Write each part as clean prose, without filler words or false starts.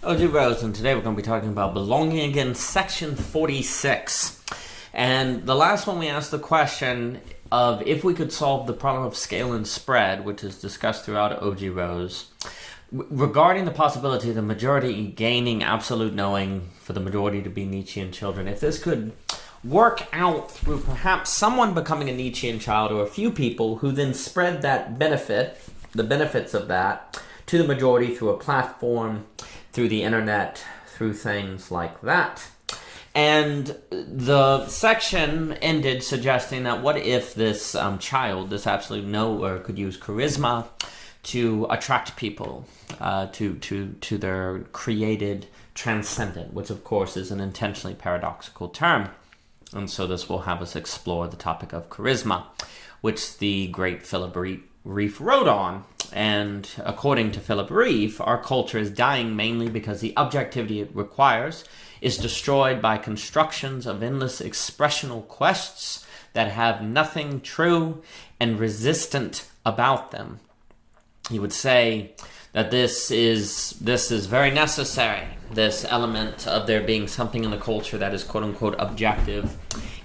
O.G. Rose, and today we're going to be talking about belonging again, section 46. And the last one we asked the question of if we could solve the problem of scale and spread, which is discussed throughout O.G. Rose, regarding the possibility of the majority gaining absolute knowing for the majority to be Nietzschean children. If this could work out through perhaps someone becoming a Nietzschean child or a few people who then spread that benefit, the benefits of that, to the majority through a platform, through the internet, through things like that. And the section ended suggesting that what if this child, this absolute knower, could use charisma to attract people to their created transcendent, which of course is an intentionally paradoxical term. And so this will have us explore the topic of charisma, which the great Philip Rieff wrote on. And according to Philip Rieff, our culture is dying mainly because the objectivity it requires is destroyed by constructions of endless expressional quests that have nothing true and resistant about them. He would say that this is very necessary, this element of there being something in the culture that is quote-unquote objective,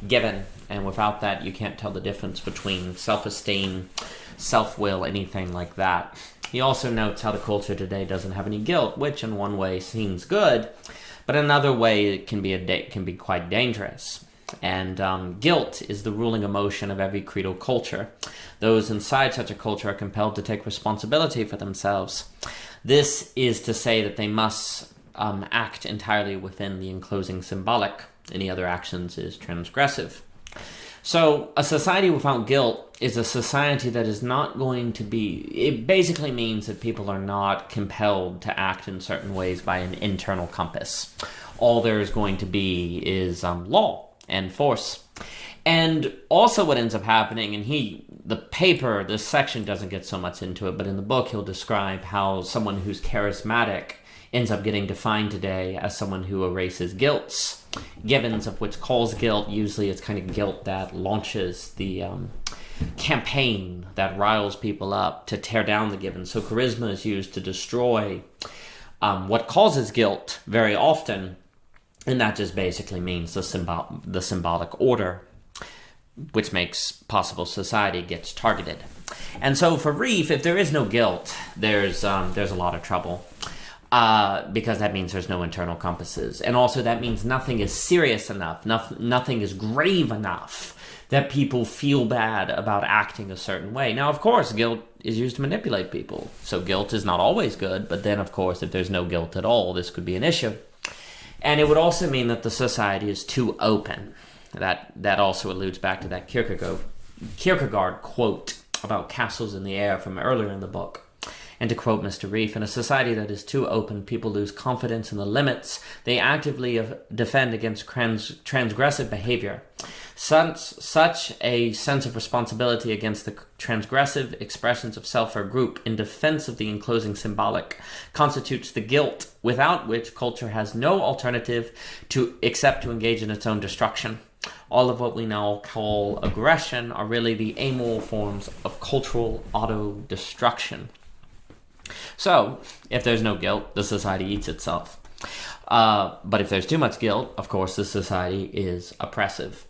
given, and without that you can't tell the difference between self-esteem, self-will, anything like that. He also notes how the culture today doesn't have any guilt, which in one way seems good, but another way it can be quite dangerous. And guilt is the ruling emotion of every creedal culture. Those inside such a culture are compelled to take responsibility for themselves. This is to say that they must act entirely within the enclosing symbolic. Any other actions is transgressive. So a society without guilt is a society that is not going to be, it basically means that people are not compelled to act in certain ways by an internal compass. All there is going to be is law and force. And also what ends up happening, and this section doesn't get so much into it, but in the book he'll describe how someone who's charismatic ends up getting defined today as someone who erases guilts, givens of which calls guilt. Usually it's kind of guilt that launches the campaign that riles people up to tear down the given. So charisma is used to destroy what causes guilt very often, and that just basically means the symbolic order, which makes possible society gets targeted. And so for Rieff, if there is no guilt, there's a lot of trouble. Because that means there's no internal compasses. And also that means nothing is serious enough, nothing is grave enough that people feel bad about acting a certain way. Now, of course, guilt is used to manipulate people. So guilt is not always good, but then, of course, if there's no guilt at all, this could be an issue. And it would also mean that the society is too open. That also alludes back to that Kierkegaard quote about castles in the air from earlier in the book. And to quote Mr. Rieff, in a society that is too open, people lose confidence in the limits they actively defend against transgressive behavior. Such a sense of responsibility against the transgressive expressions of self or group in defense of the enclosing symbolic constitutes the guilt without which culture has no alternative except to engage in its own destruction. All of what we now call aggression are really the amoral forms of cultural auto-destruction. So, if there's no guilt, the society eats itself. But if there's too much guilt, of course, the society is oppressive.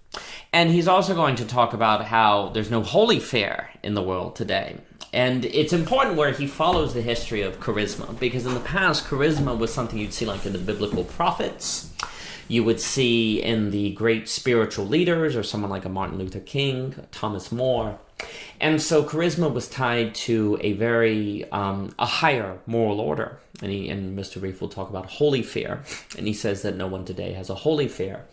And he's also going to talk about how there's no holy fear in the world today. And it's important where he follows the history of charisma, because in the past, charisma was something you'd see like in the biblical prophets. You would see in the great spiritual leaders, or someone like a Martin Luther King, Thomas More. And so charisma was tied to a very a higher moral order. And Mr. Rieff will talk about holy fear. And he says that no one today has a holy fear.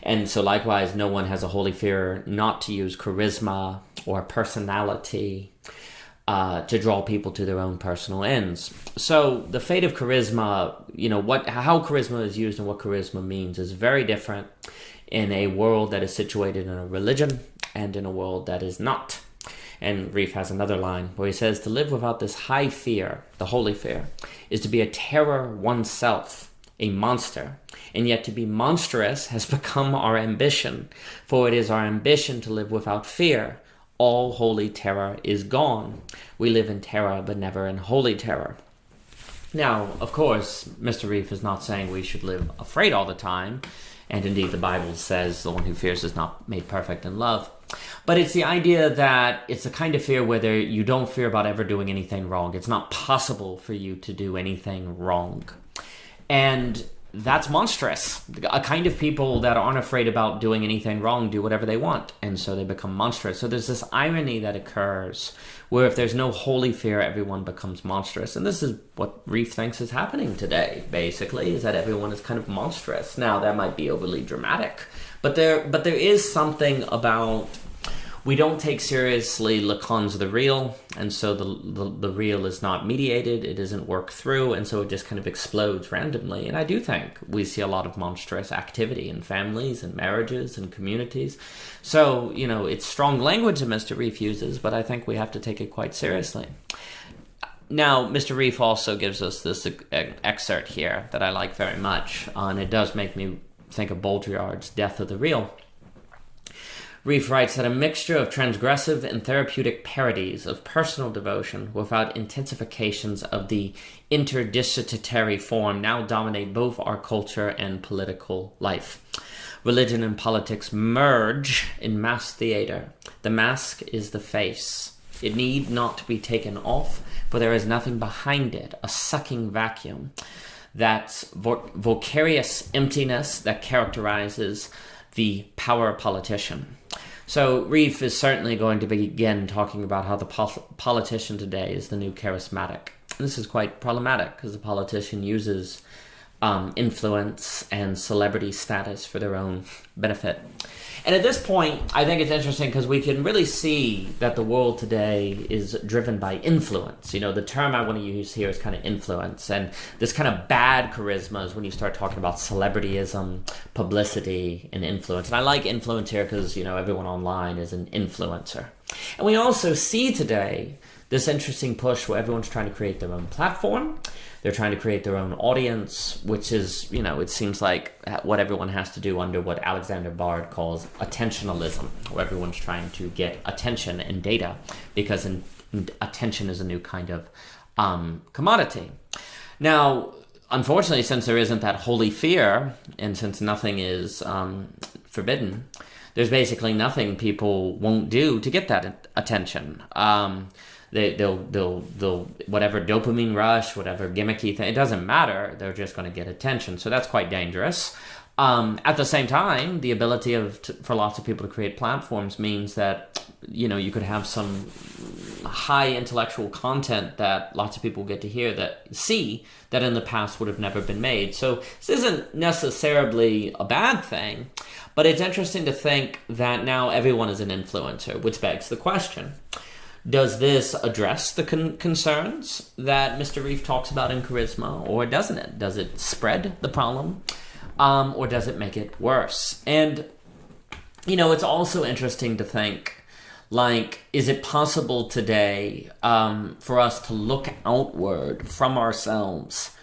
And so likewise, no one has a holy fear not to use charisma or personality to draw people to their own personal ends. So the fate of charisma, how charisma is used and what charisma means is very different in a world that is situated in a religion and in a world that is not. And Rieff has another line where he says, to live without this high fear, the holy fear, is to be a terror oneself, a monster. And yet to be monstrous has become our ambition, for it is our ambition to live without fear. All holy terror is gone. We live in terror, but never in holy terror. Now, of course, Mr. Rieff is not saying we should live afraid all the time, and indeed the Bible says the one who fears is not made perfect in love. But it's the idea that it's a kind of fear where you don't fear about ever doing anything wrong. It's not possible for you to do anything wrong. And that's monstrous. A kind of people that aren't afraid about doing anything wrong do whatever they want, and so they become monstrous. So there's this irony that occurs where if there's no holy fear, everyone becomes monstrous. And this is what Rieff thinks is happening today, basically, is that everyone is kind of monstrous. Now, that might be overly dramatic, but there is something about we don't take seriously Lacan's the real, and so the real is not mediated, it isn't worked through, and so it just kind of explodes randomly. And I do think we see a lot of monstrous activity in families and marriages and communities. So, it's strong language that Mr. Rieff uses, but I think we have to take it quite seriously. Now, Mr. Rieff also gives us this excerpt here that I like very much, and it does make me think of Baudrillard's Death of the Real. Rieff writes that a mixture of transgressive and therapeutic parodies of personal devotion without intensifications of the interdicitatory form now dominate both our culture and political life. Religion and politics merge in mass theater. The mask is the face. It need not be taken off, for there is nothing behind it, a sucking vacuum. That's vicarious emptiness that characterizes the power politician. So Rieff is certainly going to begin talking about how the politician today is the new charismatic. And this is quite problematic because the politician uses influence and celebrity status for their own benefit. And at this point, I think it's interesting because we can really see that the world today is driven by influence. The term I want to use here is kind of influence. And this kind of bad charisma is when you start talking about celebrityism, publicity, and influence. And I like influence here because, everyone online is an influencer. And we also see today this interesting push where everyone's trying to create their own platform. They're trying to create their own audience, which is, it seems like what everyone has to do under what Alexander Bard calls attentionalism, where everyone's trying to get attention and data because attention is a new kind of commodity. Now, unfortunately, since there isn't that holy fear, and since nothing is forbidden, there's basically nothing people won't do to get that attention. They'll whatever dopamine rush, whatever gimmicky thing, it doesn't matter. They're just going to get attention. So that's quite dangerous. At the same time, the ability for lots of people to create platforms means that, you could have some high intellectual content that lots of people get to see that in the past would have never been made. So this isn't necessarily a bad thing, but it's interesting to think that now everyone is an influencer, which begs the question. Does this address the concerns that Mr. Rieff talks about in charisma, or doesn't it? Does it spread the problem, or does it make it worse? And, it's also interesting to think, is it possible today for us to look outward from ourselves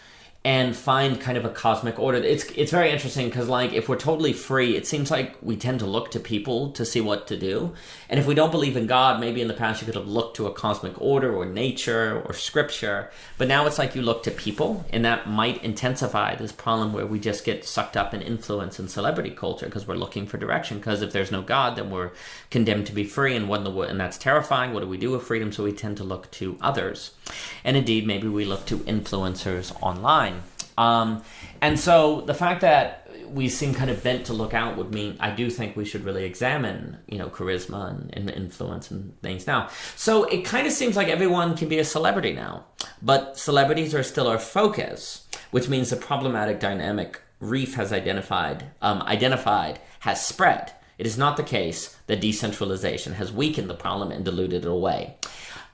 and find kind of a cosmic order? It's very interesting because, if we're totally free, it seems like we tend to look to people to see what to do. And if we don't believe in God, maybe in the past you could have looked to a cosmic order or nature or scripture. But now it's like you look to people, and that might intensify this problem where we just get sucked up in influence and celebrity culture because we're looking for direction. Because if there's no God, then we're condemned to be free, and that's terrifying. What do we do with freedom? So we tend to look to others. And indeed, maybe we look to influencers online. And so the fact that we seem kind of bent to look out would mean I do think we should really examine, charisma and influence and things now. So it kind of seems like everyone can be a celebrity now, but celebrities are still our focus, which means the problematic dynamic Rieff has identified has spread. It is not the case that decentralization has weakened the problem and diluted it away.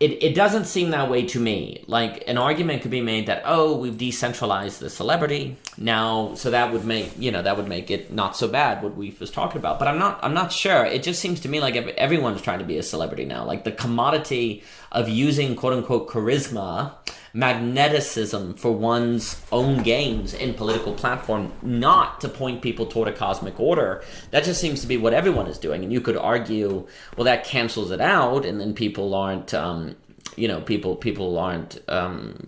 It doesn't seem that way to me. An argument could be made that, we've decentralized the celebrity now, so that would make it not so bad what Rieff was talking about. But I'm not sure. It just seems to me like everyone's trying to be a celebrity now. The commodity of using quote unquote charisma, magneticism for one's own gains in political platform, not to point people toward a cosmic order. That just seems to be what everyone is doing. And you could argue, well, that cancels it out, and then people aren't people aren't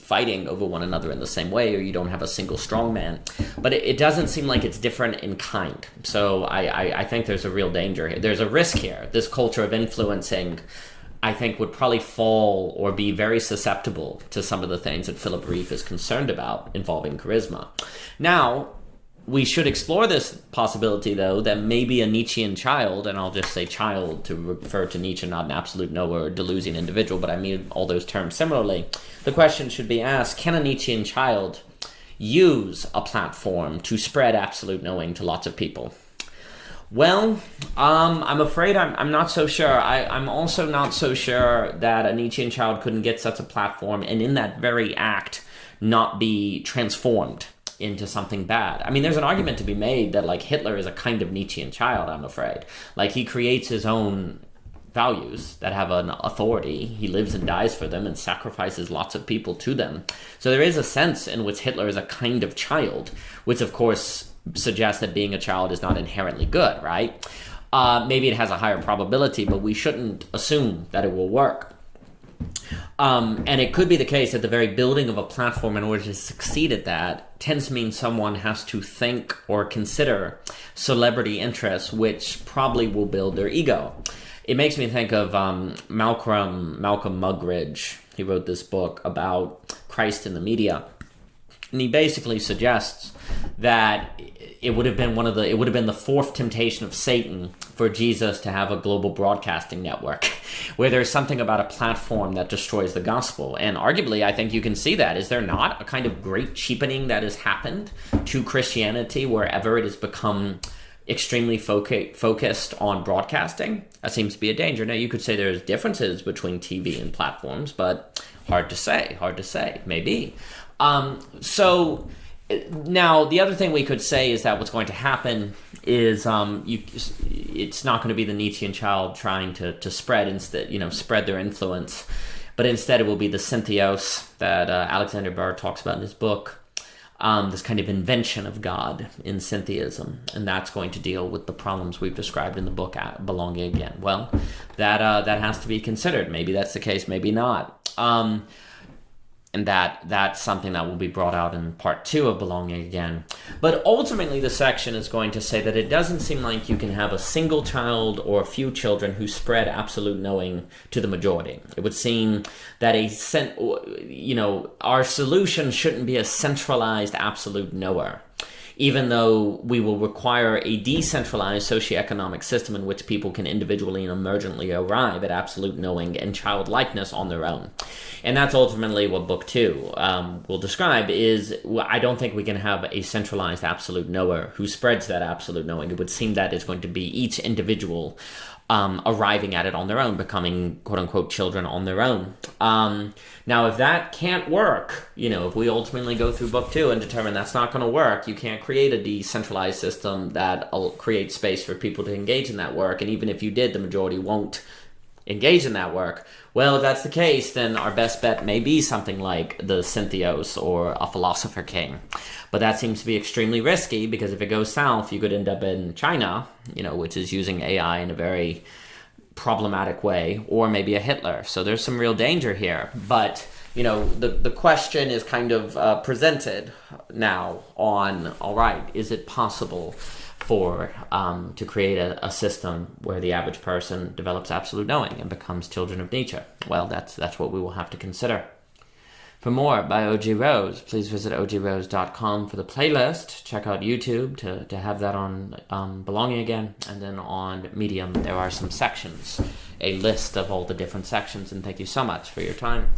fighting over one another in the same way, or you don't have a single strong man. But it doesn't seem like it's different in kind. So I think there's a real danger here. There's a risk here. This culture of influencing, I think, would probably fall or be very susceptible to some of the things that Philip Rieff is concerned about involving charisma. Now, we should explore this possibility, though, that maybe a Nietzschean child, and I'll just say child to refer to Nietzsche, not an absolute knower or delusional individual, but I mean all those terms similarly. The question should be asked, can a Nietzschean child use a platform to spread absolute knowing to lots of people? Well, I'm afraid I'm not so sure. I'm also not so sure that a Nietzschean child couldn't get such a platform and in that very act not be transformed into something bad. I mean, there's an argument to be made that, like, Hitler is a kind of Nietzschean child, I'm afraid. Like, he creates his own values that have an authority. He lives and dies for them and sacrifices lots of people to them. So there is a sense in which Hitler is a kind of child, which, of course, suggests that being a child is not inherently good, right? Maybe it has a higher probability, but we shouldn't assume that it will work. And it could be the case that the very building of a platform in order to succeed at that tends to mean someone has to think or consider celebrity interests, which probably will build their ego. It makes me think of Malcolm Muggeridge. He wrote this book about Christ in the media. And he basically suggests that it would have been the fourth temptation of Satan for Jesus to have a global broadcasting network, where there's something about a platform that destroys the gospel. And arguably, I think you can see that. Is there not a kind of great cheapening that has happened to Christianity wherever it has become extremely focused on broadcasting? That seems to be a danger. Now, you could say there's differences between TV and platforms, but hard to say, maybe. So now the other thing we could say is that what's going to happen is it's not going to be the Nietzschean child trying to spread their influence, but instead it will be the syntheos that Alexander Barr talks about in his book, this kind of invention of God in syntheism, and that's going to deal with the problems we've described in the book, Belonging Again. Well, that has to be considered. Maybe that's the case, maybe not. And that's something that will be brought out in part 2 of Belonging Again. But ultimately, the section is going to say that it doesn't seem like you can have a single child or a few children who spread absolute knowing to the majority. It would seem that our solution shouldn't be a centralized absolute knower, even though we will require a decentralized socioeconomic system in which people can individually and emergently arrive at absolute knowing and childlikeness on their own. And that's ultimately what Book 2 will describe. I don't think we can have a centralized absolute knower who spreads that absolute knowing. It would seem that it's going to be each individual arriving at it on their own, becoming quote-unquote children on their own. Now, if that can't work, if we ultimately go through Book 2 and determine that's not going to work, you can't create a decentralized system that creates space for people to engage in that work, and even if you did, the majority won't engage in that work. Well, if that's the case, then our best bet may be something like the Syntheos or a philosopher king. But that seems to be extremely risky, because if it goes south, you could end up in China, which is using AI in a very problematic way, or maybe a Hitler. So there's some real danger here. But, the question is kind of presented now on, all right, is it possible to create a system where the average person develops absolute knowing and becomes children of Nietzsche? Well, that's what we will have to consider. For more by O.G. Rose, please visit ogrose.com for the playlist. Check out YouTube to have that on Belonging Again. And then on Medium, there are some sections, a list of all the different sections. And thank you so much for your time.